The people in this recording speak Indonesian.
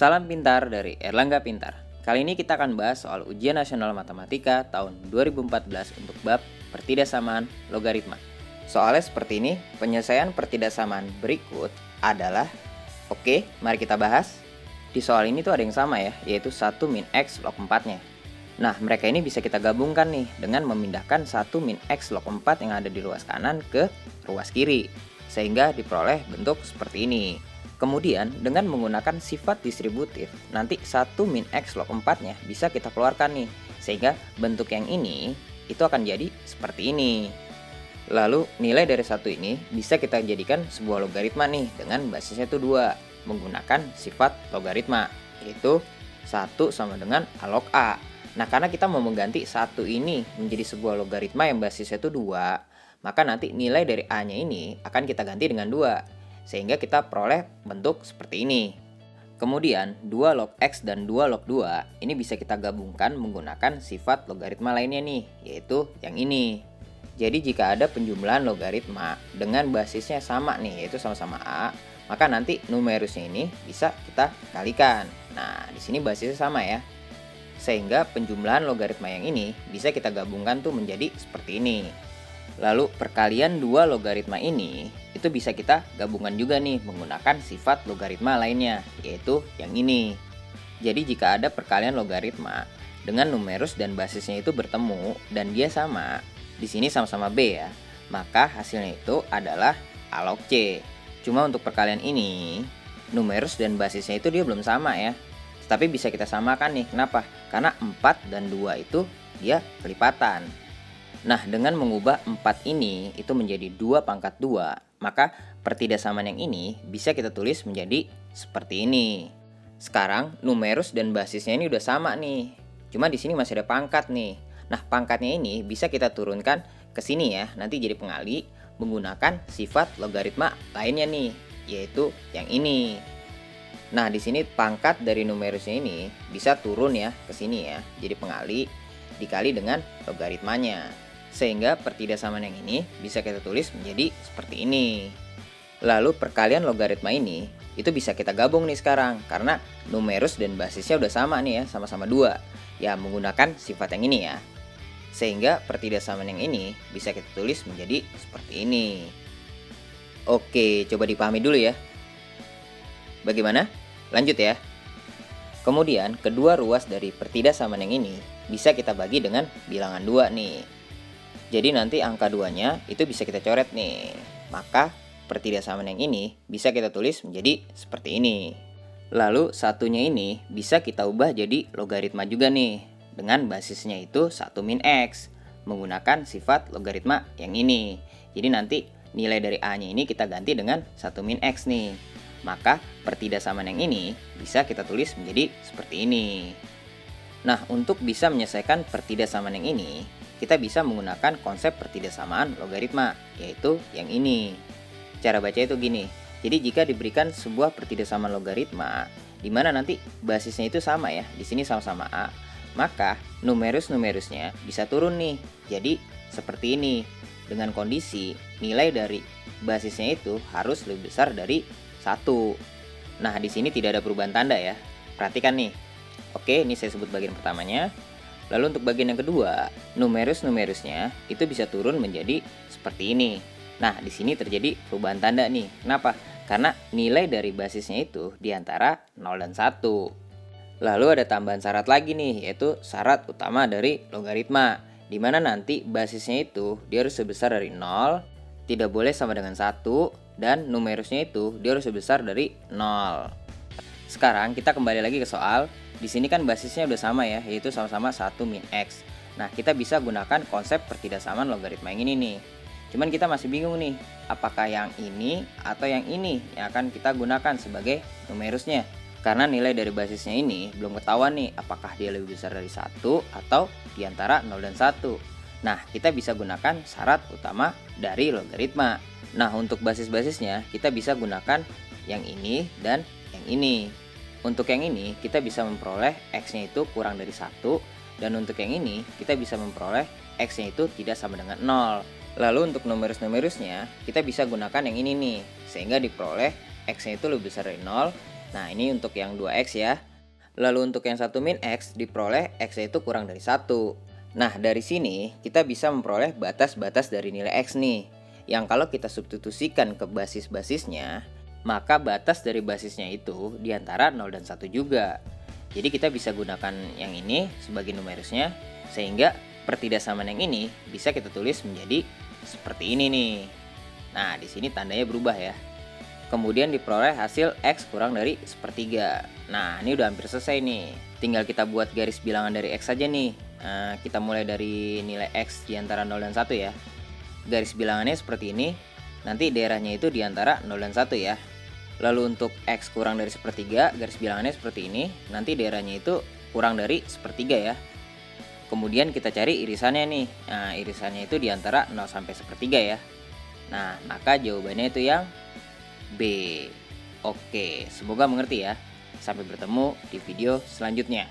Salam pintar dari Erlangga Pintar. Kali ini kita akan bahas soal ujian nasional matematika tahun 2014 untuk bab pertidaksamaan logaritma. Soalnya seperti ini, penyelesaian pertidaksamaan berikut adalah oke, mari kita bahas. Di soal ini tuh ada yang sama ya, yaitu 1 min X log 4-nya. Nah, mereka ini bisa kita gabungkan nih dengan memindahkan 1 min X log 4 yang ada di ruas kanan ke ruas kiri, sehingga diperoleh bentuk seperti ini. Kemudian dengan menggunakan sifat distributif, nanti 1 min X log 4-nya bisa kita keluarkan nih, sehingga bentuk yang ini itu akan jadi seperti ini. Lalu nilai dari 1 ini bisa kita jadikan sebuah logaritma nih dengan basisnya itu 2, menggunakan sifat logaritma, yaitu 1 sama dengan A log A. Nah, karena kita mau mengganti 1 ini menjadi sebuah logaritma yang basisnya itu 2, maka nanti nilai dari A-nya ini akan kita ganti dengan 2. Sehingga kita peroleh bentuk seperti ini. Kemudian 2 log X dan 2 log 2 ini bisa kita gabungkan menggunakan sifat logaritma lainnya nih, yaitu yang ini. Jadi jika ada penjumlahan logaritma dengan basisnya sama nih, yaitu sama-sama A, maka nanti numerusnya ini bisa kita kalikan. Nah, di sini basisnya sama ya. Sehingga penjumlahan logaritma yang ini bisa kita gabungkan tuh menjadi seperti ini. Lalu perkalian 2 logaritma ini itu bisa kita gabungkan juga nih menggunakan sifat logaritma lainnya, yaitu yang ini. Jadi jika ada perkalian logaritma dengan numerus dan basisnya itu bertemu dan dia sama, di sini sama-sama B ya, maka hasilnya itu adalah A log C. Cuma untuk perkalian ini, numerus dan basisnya itu dia belum sama ya. Tapi bisa kita samakan nih, kenapa? Karena 4 dan 2 itu dia kelipatan. Nah, dengan mengubah 4 ini itu menjadi 2 pangkat 2, maka pertidaksamaan yang ini bisa kita tulis menjadi seperti ini. Sekarang numerus dan basisnya ini udah sama nih. Cuma di sini masih ada pangkat nih. Nah, pangkatnya ini bisa kita turunkan ke sini ya, nanti jadi pengali menggunakan sifat logaritma lainnya nih, yaitu yang ini. Nah, di sini pangkat dari numerusnya ini bisa turun ya ke sini ya, jadi pengali dikali dengan logaritmanya. Sehingga pertidaksamaan yang ini bisa kita tulis menjadi seperti ini. Lalu perkalian logaritma ini itu bisa kita gabung nih sekarang, karena numerus dan basisnya udah sama nih ya, sama-sama 2. Ya, menggunakan sifat yang ini ya. Sehingga pertidaksamaan yang ini bisa kita tulis menjadi seperti ini. Oke, coba dipahami dulu ya. Bagaimana? Lanjut ya. Kemudian kedua ruas dari pertidaksamaan yang ini bisa kita bagi dengan bilangan 2 nih. Jadi nanti angka 2-nya itu bisa kita coret nih. Maka pertidaksamaan yang ini bisa kita tulis menjadi seperti ini. Lalu satunya ini bisa kita ubah jadi logaritma juga nih, dengan basisnya itu 1 min X menggunakan sifat logaritma yang ini. Jadi nanti nilai dari A-nya ini kita ganti dengan 1 min X nih. Maka pertidaksamaan yang ini bisa kita tulis menjadi seperti ini. Nah, untuk bisa menyelesaikan pertidaksamaan yang ini, kita bisa menggunakan konsep pertidaksamaan logaritma, yaitu yang ini. Cara baca itu gini. Jadi jika diberikan sebuah pertidaksamaan logaritma di mana nanti basisnya itu sama ya, di sini sama-sama A, maka numerus-numerusnya bisa turun nih. Jadi seperti ini. Dengan kondisi nilai dari basisnya itu harus lebih besar dari 1. Nah, di sini tidak ada perubahan tanda ya. Perhatikan nih. Oke, ini saya sebut bagian pertamanya. Lalu untuk bagian yang kedua, numerus-numerusnya itu bisa turun menjadi seperti ini. Nah, di sini terjadi perubahan tanda nih. Kenapa? Karena nilai dari basisnya itu di antara 0 dan 1. Lalu ada tambahan syarat lagi nih, yaitu syarat utama dari logaritma, di mana nanti basisnya itu dia harus sebesar dari 0, tidak boleh sama dengan 1, dan numerusnya itu dia harus sebesar dari 0. Sekarang kita kembali lagi ke soal. Di sini kan basisnya udah sama ya, yaitu sama-sama 1 min X. Nah, kita bisa gunakan konsep pertidaksamaan logaritma yang ini nih. Cuman kita masih bingung nih, apakah yang ini atau yang ini yang akan kita gunakan sebagai numerusnya. Karena nilai dari basisnya ini belum ketahuan nih, apakah dia lebih besar dari 1 atau di antara 0 dan 1. Nah, kita bisa gunakan syarat utama dari logaritma. Nah, untuk basis-basisnya kita bisa gunakan yang ini dan yang ini. Untuk yang ini kita bisa memperoleh X-nya itu kurang dari 1, dan untuk yang ini kita bisa memperoleh X-nya itu tidak sama dengan 0. Lalu untuk numerus-numerusnya kita bisa gunakan yang ini nih, sehingga diperoleh X-nya itu lebih besar dari 0 Nah, ini untuk yang 2x ya. Lalu untuk yang 1 min x diperoleh x itu kurang dari 1. Nah, dari sini kita bisa memperoleh batas-batas dari nilai x nih. Yang kalau kita substitusikan ke basis-basisnya, maka batas dari basisnya itu di antara 0 dan 1 juga. Jadi kita bisa gunakan yang ini sebagai numerusnya, sehingga pertidaksamaan yang ini bisa kita tulis menjadi seperti ini nih. Nah, di sini tandanya berubah ya. Kemudian diperoleh hasil x kurang dari sepertiga. Nah, ini udah hampir selesai nih. Tinggal kita buat garis bilangan dari x saja nih. Nah, kita mulai dari nilai x di antara 0 dan 1 ya. Garis bilangannya seperti ini. Nanti daerahnya itu di antara 0 dan 1 ya. Lalu untuk x kurang dari sepertiga, garis bilangannya seperti ini. Nanti daerahnya itu kurang dari sepertiga ya. Kemudian kita cari irisannya nih. Nah, irisannya itu di antara 0 sampai sepertiga ya. Nah, maka jawabannya itu yang B. Oke, semoga mengerti ya. Sampai bertemu di video selanjutnya.